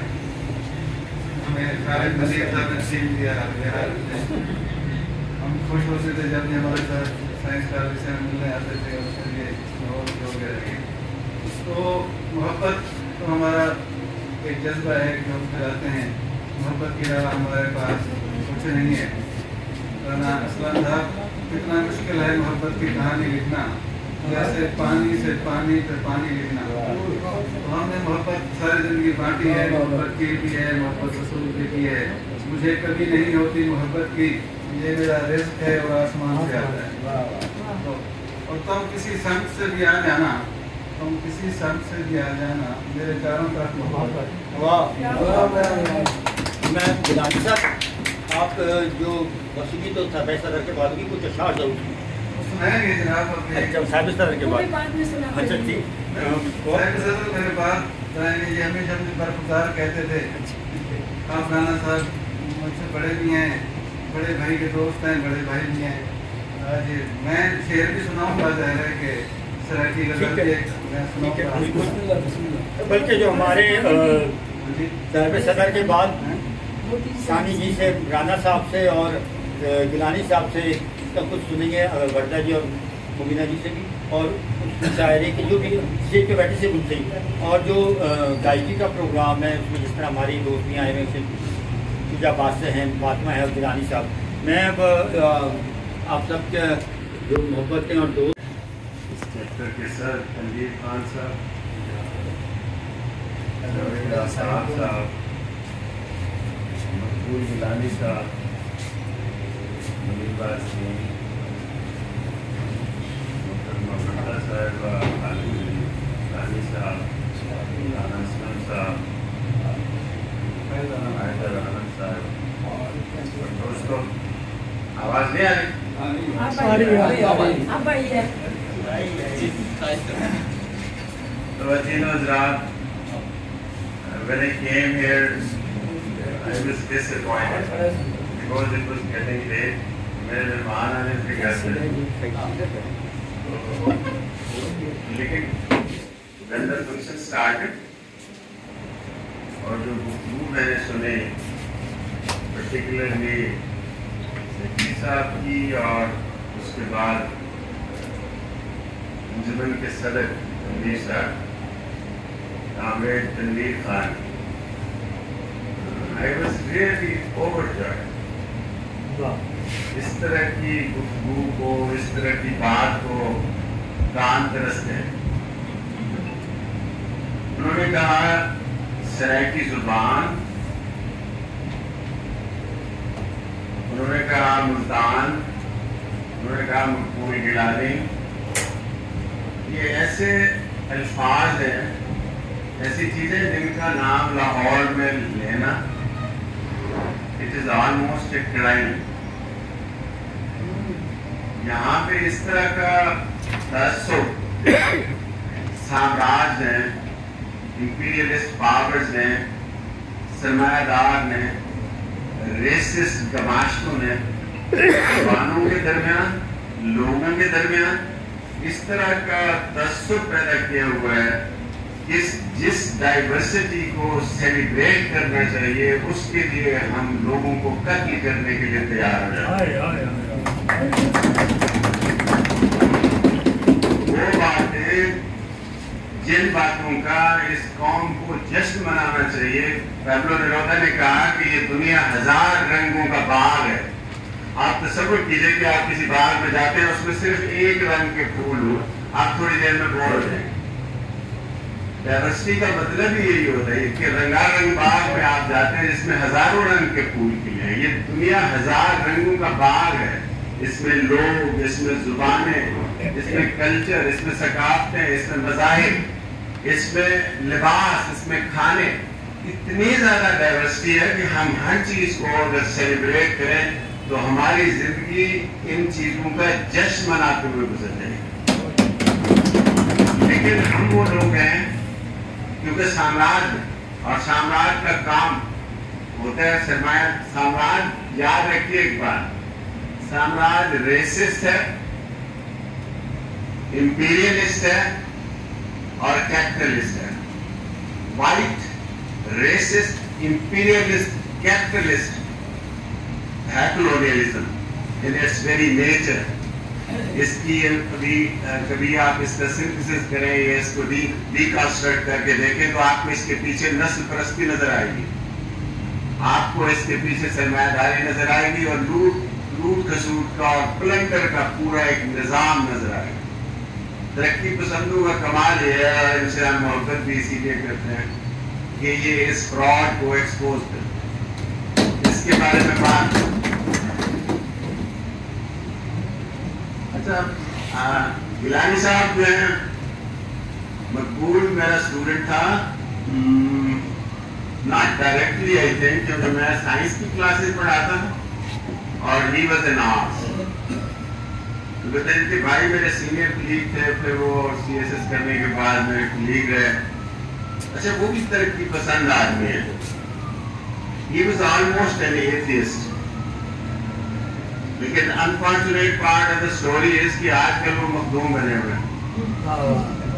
Speaker 10: हमें खालिद नसीब साहब ने सीख दिया बिहार में। हम खुश होते थे जब ये हमारे साथ साइंस कॉलेज से मिलने आते थे, उसके लिए लाहौर हो गए। तो मोहब्बत तो हमारा एक जज्बा है कि हम फैलाते हैं, मोहब्बत के अलावा हमारे पास कुछ नहीं है। राना असलम साहब, कितना मुश्किल है मोहब्बत की कहानी लिखना, जैसे पानी से पानी पे पानी लिखना। तो हमने मोहब्बत सारी ज़िंदगी बांटी है, मोहब्बत की भी है, मोहब्बत रसूल की भी है। मुझे कभी नहीं होती मोहब्बत की, ये मेरा रिस्क है और आसमान से आता है। तो और तुम किसी संत से भी आ जाना, तुम किसी संत से भी आ जाना, मेरे चारों तरफ मोहब्बत।
Speaker 7: वाह। मैं गिलानी साहब, आप जो मौसीकी तो था फैसला के बाद भी कुछ अशार जरूर
Speaker 10: सुनाएंगे जनाब अपने।
Speaker 7: अच्छा, साहब के बाद अच्छा ठीक
Speaker 10: मेरे बात सुनाएंगे। ये हमेशा मुझे बरखुदार कहते थे। आप राना साहब मुझसे बड़े भी हैं, बड़े भाई के दोस्त हैं, बड़े भाई भी हैं। आज मैं शेर भी सुनाऊंगा, ज़ाहिर है कि सराठी गज़ल मैं सुनाऊंगा।
Speaker 7: बल्कि जो हमारे साहिब सदर के बाद सानी जी से, राना साहब से और गिलानी साहब से सब कुछ सुनेंगे, वर्दा जी और मुबीना जी से भी, और उस शायरी की जो भी स्टेज पे बैठे से उनसे ही, और जो गायकी का प्रोग्राम है उसमें जिस तरह हमारी दोस्तियाँ आए हुए पूजाबाद से हैं, फातिमा है और गिलानी साहब। मैं अब आप सब के जो मोहब्बत हैं और दोस्त
Speaker 11: इस चैप्टर के सर तनवीर खान साहब, मकबूल गिलानी साहब, मुनीबा सिंह, मोहतरमा बंदा साहिबा, खालिद गिलानी साहब, राना असलम साहब, हैदर अहमद साहब। दोस्तों, आवाज़ नहीं आ रही? तो अजीज़ हज़रात, when I came here, I was disappointed because it was getting late. मेरे मेहमान आने से घर से, लेकिन when the function started और जो गुफ्तगू मैंने सुने, particularly सेठी साहब की और उसके बाद अंजुमन के सदर Tanveer sahab, comrade Tanveer Khan, I was really overjoyed. इस तरह की गुफ्तगू को, इस तरह की बात को कान तरसते हैं। उन्होंने कहा सराइकी जुबान, उन्होंने कहा मुल्तान, उन्होंने कहा मकबूल गिलानी। ये ऐसे अल्फाज हैं, ऐसी चीज़ें जिनका नाम लाहौर में लेना it is almost a crime. यहाँ पे इस तरह का तअस्सुब साम्राज्य ने, इंपीरियलिस्ट पावर्स ने, सरमायादार ने, रेसिस्ट गमाश्तों ने जवानों के दरमियान, लोगों के दरमियान इस तरह का तअस्सुब पैदा किया हुआ है। जिस डाइवर्सिटी को सेलिब्रेट करना चाहिए उसके लिए हम लोगों को कत्ल करने के लिए तैयार हो जाए। वो बातें, जिन बातों का इस कौम को जश्न मनाना चाहिए। पैब्लो नेरूदा ने कहा कि ये दुनिया 1000 रंगों का बाग है। आप तसव्वुर कीजिए कि आप किसी बाग में जाते हैं, उसमें सिर्फ एक रंग के फूल हो, आप थोड़ी देर में बोर हो जाएंगे। डाइवर्सिटी का मतलब ही यही होता है कि रंगारंग बाग में आप जाते हैं जिसमें हजारों रंग के फूल खिले हैं। ये दुनिया 1000 रंगों का बाग है। इसमें लोग, इसमें जुबानें, इसमें कल्चर, इसमें सकाफतें, इसमें मज़ाहिब, इसमें लिबास, इसमें खाने, इतनी ज़्यादा डाइवर्सिटी है कि हम हर चीज़ को अगर सेलिब्रेट करें तो हमारी ज़िंदगी इन चीज़ों का जश्न मनाते हुए गुजर जाएगी। लेकिन हम वो लोग हैं क्योंकि साम्राज्य और साम्राज्य का काम होता है सरमाया। साम्राज्य, याद रखिए एक बात, साम्राज्य रेसिस्ट है, इंपीरियलिस्ट है और कैपिटलिस्ट है। वाइट, रेसिस्ट, इंपीरियलिस्ट, कैपिटलिस्ट है colonialism in its very nature। इसकी कभी आप इसका सिंथेसिस करें या इसको डिकंस्ट्रक्ट करके देखें तो आपको इसके पीछे नस्ल परस्ती नजर आएगी, आपको इसके पीछे सरमायादारी नजर आएगी और लूट खसूट का और प्लंडर का पूरा एक निजाम नजर आएगा। तरक्की पसंदों का कमाल ये है, और इनसे हम मोहब्बत भी इसीलिए करते हैं कि ये इस फ्रॉड को एक्सपोज कर, इसके बारे में बात। अच्छा, गिलानी साहब जो है, मकबूल मेरा स्टूडेंट था, नॉट डायरेक्टली आई थिंक, क्योंकि मैं साइंस की क्लासेस पढ़ाता था और ही वाज एन आर्ट्स। तो इनके भाई मेरे सीनियर कलीग थे, फिर वो CSS करने के बाद मेरे कलीग रहे। अच्छा, वो भी तरक्की पसंद आदमी है। He was almost an atheist, लेकिन unfortunate part of the story is कि आजकल वो मखदूम बने हुए हैं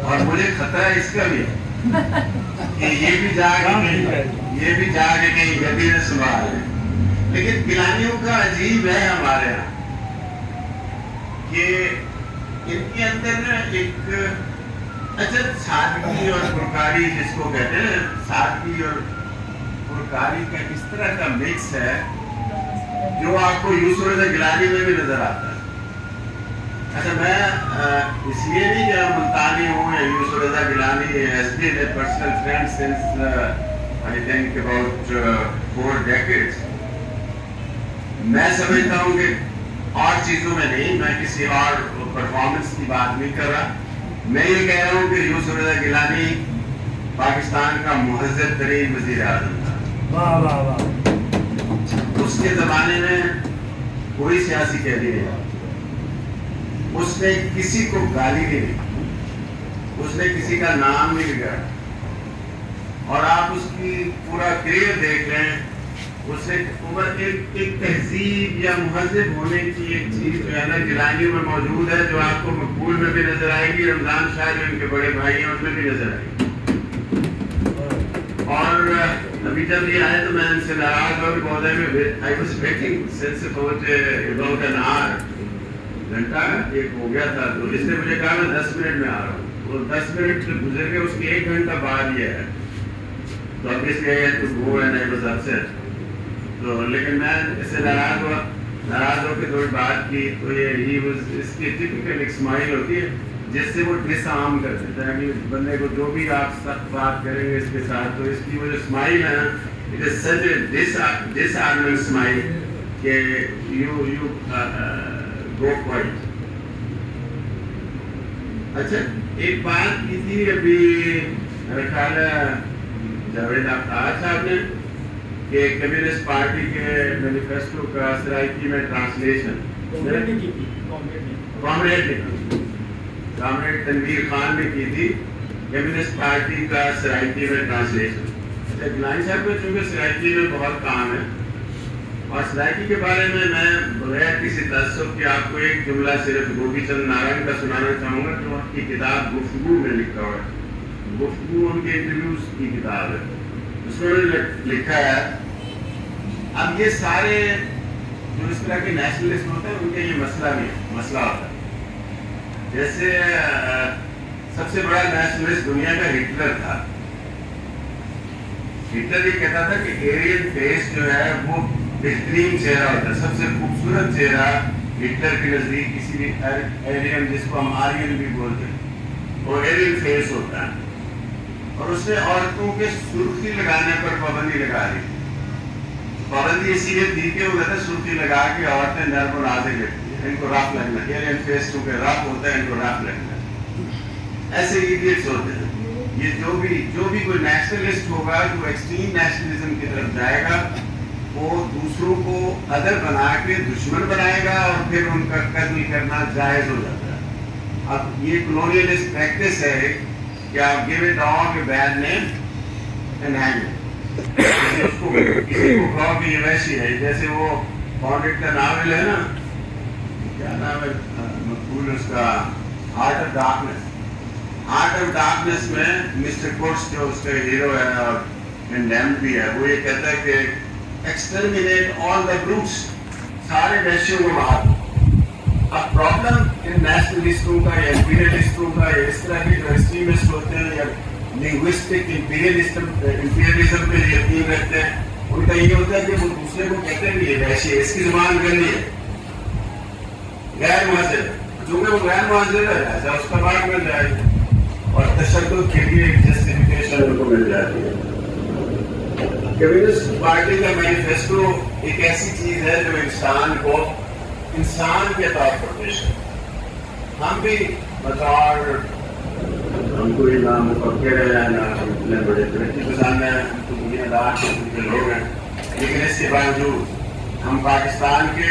Speaker 11: और मुझे खतरा इसका भी है कि ये भी जाके कहीं गद्दी न संभाल ले। लेकिन गिलानियों का अजीब है हमारे यहाँ कि इनके अंदर ना एक अच्छा सादगी और पुरकारी, जिसको कहते हैं सादगी और पुरकारी का इस तरह का मिक्स है जो आपको यूसुफ रज़ा गिलानी में भी नजर आता है। अच्छा, मैं इसलिए नहीं कि मैं मुल्तानी हूँ या Yousuf Raza Gilani has been a personal friend since I think about 4 decades। मैं समझता हूँ कि और चीजों में नहीं, मैं किसी और परफॉर्मेंस की बात नहीं कर रहा। मैं ये कह रहा हूँ कि यूसुफ रज़ा गिलानी पाकिस्तान का मुहज़्ज़ब तरीन वज़ीर आज़म था। वाह वाह वाह। उसके जमाने में कोई सियासी कैदी नहीं था, उसने किसी को गाली नहीं दी, उसने किसी का नाम नहीं बिगाड़ा। और आप उसकी पूरा करियर देख रहे हैं, उसने एक तहजीब या मुहज़्ज़ब होने की एक चीज जो है ना गिलानियों में मौजूद है, जो आपको मकबूल में भी नजर आएगी, रमजान शाह जो इनके बड़े भाई हैं उनमें भी नजर आएगी। और अभी जब ये आए तो मैं इनसे नाराज और पौधे में I was waiting since about an hour, घंटा एक हो गया था। तो इसने मुझे कहा मैं 10 मिनट में आ रहा हूँ, और 10 मिनट गुजर गए, उसके 1 घंटा बाद ये है। तो obviously I had to go and I was upset. तो लेकिन मैं इससे नाराज होकर थोड़ी बात की तो ये ही वाज, इसकी टिपिकल एक स्माइल होती है जिससे वो डिसआर्म कर देता है कि बंदे को जो भी आप सख्त बात करेंगे इसके साथ, तो इसकी वो जो स्माइल है, it is such a disarming smile कि यू गो क्वाइट। अच्छा, एक बात की थी अभी मेरा ख्याल है जावेद आफ्ताब साहब ने कि कम्युनिस्ट पार्टी के मैनिफेस्टो का सराइकी में ट्रांसलेशन कॉमरेड तनवीर खान ने की थी, कम्युनिस्ट पार्टी का सराइकी में ट्रांसलेशन। अच्छा, गिलानी साहब को चूंकि सराइकी में बहुत काम है, और सराइकी के बारे में मैं बगैर किसी तअस्सुब के आपको एक जुमला सिर्फ गोपीचंद नारायण का सुनाना चाहूँगा, जो उनकी किताब गुफ्तगू में लिखा हुआ है। गुफ्तगू उनके इंटरव्यूज की किताब है, उसमें उन्होंने लिखा है, अब ये सारे जो इस तरह के नेशनलिस्ट होते हैं उनके ये मसला होता है। जैसे सबसे बड़ा नेशनलिस्ट दुनिया का हिटलर था। हिटलर ये कहता था कि एरियन फेस जो है वो बेहतरीन चेहरा होता है, सबसे खूबसूरत चेहरा हिटलर के नजदीक किसी भी एरियन, जिसको हम आर्यन भी बोलते हैं, वो एरियन फेस होता है। और उसने औरतों के सुर्खी लगाने पर पाबंदी लगा दी। पाबंदी इसीलिए दी कि वो कहते सुर्खी लगा के औरतें नर्म और नाजुक लगती है, इनको रफ लगना, एरियन फेस चूंकि रफ होता है, इनको रफ लगना। ऐसे इडियट्स होते हैं। ये जो भी कोई नेशनलिस्ट होगा, जो एक्सट्रीम नेशनलिज्म की तरफ जाएगा, वो दूसरों को अदर बना के दुश्मन बनाएगा और फिर उनका कत्ल करना जायज हो जाता है। अब ये कॉलोनियलिस्ट प्रैक्टिस है कि आप give a dog a bad name and hang it. उसको किसी को कहो कि ये वैसी है, जैसे वो पॉन्डेट का नावल है ना, क्या नाम है मकबूल उसका, heart of darkness. Heart of darkness में मिस्टर कोट्स जो उसका हीरो है और कंडेम्ड भी है, वो ये कहता है कि एक्सटर्मिनेट ऑल द ग्रुप्स, सारे वैश्यों को बाहर। अब प्रॉब्लम इन नेशनलिस्टों का या इंपीरियलिस्टों का या इस तरह के जो एक्सट्रीमिस्ट होते हैं या लिंग्विस्टिक इंपीरियलिज्म पे यकीन रखते हैं, उनका ये होता है कि वो दूसरे को कहते हैं कि ये वैश्य है, इसकी जुबान गंदी है, गैर मुहज़्ज़ब, चूंकि वो गैर मुहज़्ज़ब है ऐसा उसका बात मिल जाएगी और तशद्दुद के लिए एक जस्टिफिकेशन उनको मिल जाती है। कम्युनिस्ट पार्टी का मैनिफेस्टो एक ऐसी चीज है जो इंसान को इंसान के तौर पर पेश है। हम भी बतौर हम कोई ना मुफक्किर है ना इतने बड़े तरक्की पसंद है, तो दुनियादार के लोग हैं, लेकिन इसके बावजूद हम पाकिस्तान के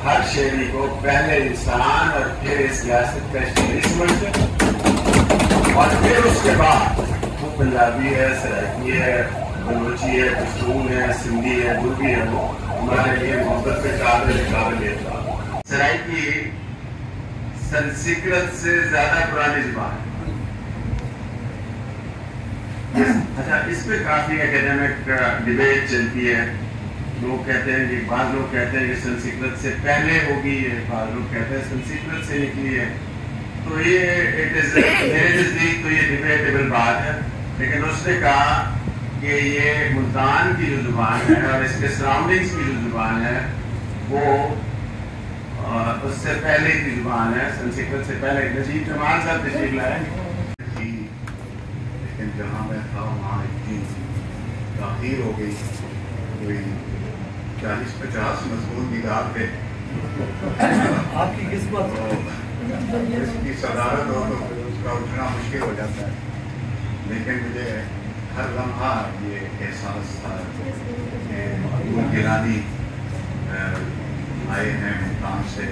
Speaker 11: हर शहरी को पहले इंसान और फिर इस रियासत का शहरी समझते हैं और फिर उसके बाद वो पंजाबी है, सराइकी है, बलोची है, पश्तून है, सिंधी है, गुर्बी है, वो हमारे लिए मोहब्बत के काबिल था। सराइकी संस्कृत से ज्यादा पुरानी जुबान है। अच्छा, इस पे काफी एकेडमिक डिबेट चलती है। लोग कहते हैं कि बाद लोग कहते हैं कि संस्कृत से पहले होगी, बाद लोग कहते हैं संस्कृत से निकली है। तो ये मेरे नजदीक तो ये डिबेटेबल बात है, लेकिन उसने कहा कि ये मुल्तान की जो जुबान है और इसके सराउंडिंग्स की जो जुबान है वो उससे पहले की जुबान है, संस्कृत से पहले। नजीब जमाल साहब तशरीफ लाए, लेकिन जहाँ मैं था वहाँ इतनी ताख़ीर हो गई, कोई 40-50 मजमून निकाल के
Speaker 1: आपकी किस्मत
Speaker 2: इसकी सदारत हो तो उसका उठना मुश्किल हो जाता है, लेकिन मुझे हर लम्हा ये एहसास था कि मकबूल गिलानी आए हैं मुल्तान से।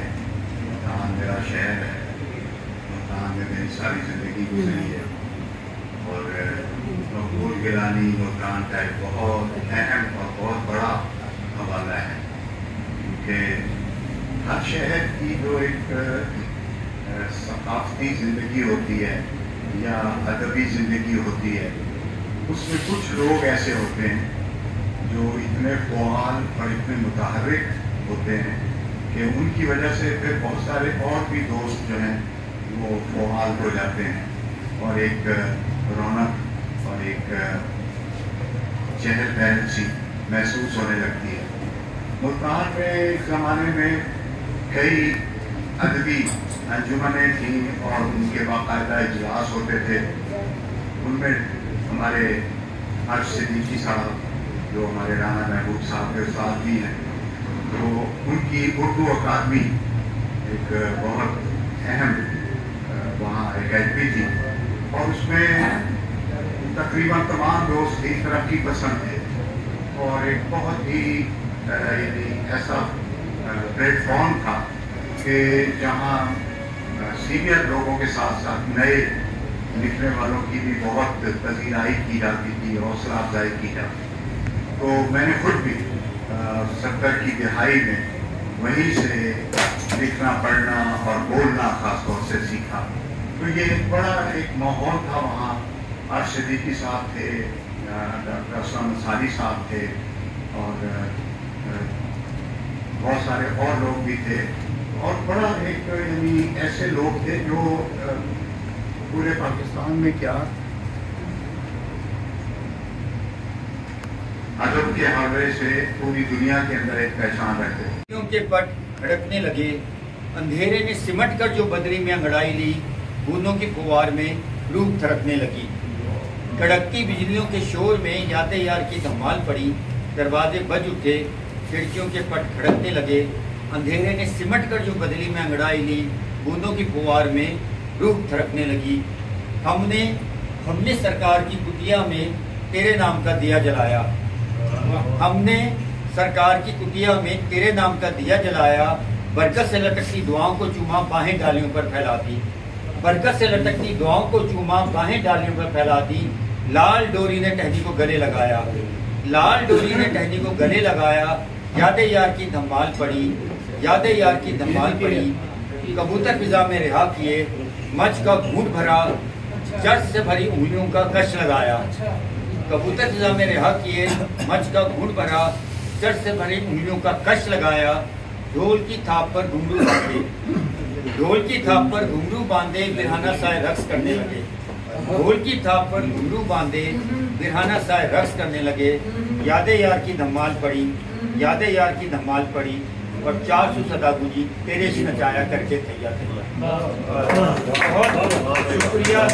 Speaker 2: मुल्तान मेरा शहर है, मुल्तान में मेरी सारी ज़िंदगी गुजरी है और मकबूल गिलानी मुल्तान का एक बहुत अहम और बहुत बड़ा हवाला है, क्योंकि हर शहर की जो एक सकाफती ज़िंदगी होती है या अदबी ज़िंदगी होती है, उसमें कुछ लोग ऐसे होते हैं जो इतने फ़आल और इतने मुतहर्रिक होते हैं कि उनकी वजह से फिर बहुत सारे और भी दोस्त जो हैं वो फ़आल हो जाते हैं और एक रौनक और एक चहल पहल सी महसूस होने लगती है। मुल्तान में एक ज़माने में कई अदबी अंजुमनें थीं और उनके बाकायदा इजलास होते थे। उनमें हमारे अर्श सिद्दीकी साहब जो हमारे राना महबूब साहब के साथ भी हैं, तो उनकी उर्दू अकादमी एक बहुत अहम वहाँ अकेडमी थी और उसमें तकरीबन तमाम दोस्त ही तरक्की पसंद थे और एक बहुत ही यानी ऐसा प्लेटफॉर्म था कि जहाँ सीनियर लोगों के साथ साथ नए लिखने वालों की भी बहुत पजीराई की जाती थी, हौसला अफजाई की जाती। तो मैंने खुद भी 70 की दिहाई में वहीं से लिखना पढ़ना और बोलना खास तौर से सीखा। तो ये एक बड़ा एक माहौल था वहाँ। अर्श सिद्दीकी साहब थे, डॉक्टर असलम अंसारी साहब थे और बहुत सारे और लोग भी थे और बड़ा एक यानी ऐसे लोग थे जो पूरे पाकिस्तान में क्या अदब के हवाले से पूरी दुनिया के अंदर एक पहचान रखते थे।
Speaker 7: क्योंकि पट धड़कने लगे, अंधेरे ने सिमट कर जो बदरी में अंगड़ाई ली, बूंदों की फुहार में रूह थरकने लगी। कड़कती बिजलियों के शोर में याते यार की धमाल पड़ी, दरवाजे बज उठे, खिड़कियों के पट खड़कने लगे। अंधेरे ने सिमट कर जो बदली में अंगड़ाई ली, बूंदों की फुहार में रूह थरकने लगी। हमने सरकार की कुटिया में तेरे नाम का दिया जलाया, हमने सरकार की कुटिया में तेरे नाम का दिया जलाया। बरकत से लटकती दुआओं को चूमा, बाहें डालियों पर फैला दी। बरकत से लटकती दुआओं को चूमा, बाहें डालियों पर फैला दी। लाल डोरी ने टहनी को गले लगाया, लाल डोरी ने टहनी को गले लगाया, यादें यार की धमाल पड़ी, यादें यार की धमाल पड़ी, कबूतर फिजा में रिहा किए, मच का घूंट भरा, जर्स से भरी उंगलियों का कश लगाया, कबूतर फिजा में रिहा किए, मच का घूंट भरा, जर्स से भरी उंगलियों का कश लगाया, ढोल की थाप पर घुंघरू बांधे, ढोल की थाप पर घुंघरू बांधे बिरहाना साए रक्स करने लगे, ढोल की थाप पर घुंघरू बांधे बिरहाना साए रक्स करने लगे, यादें यार की धमाल पड़ी, यादें यार की धमाल पड़ी, और 400 सदा गुंजी तेरे से नचाया करके थैया थैया। बहुत शुक्रिया।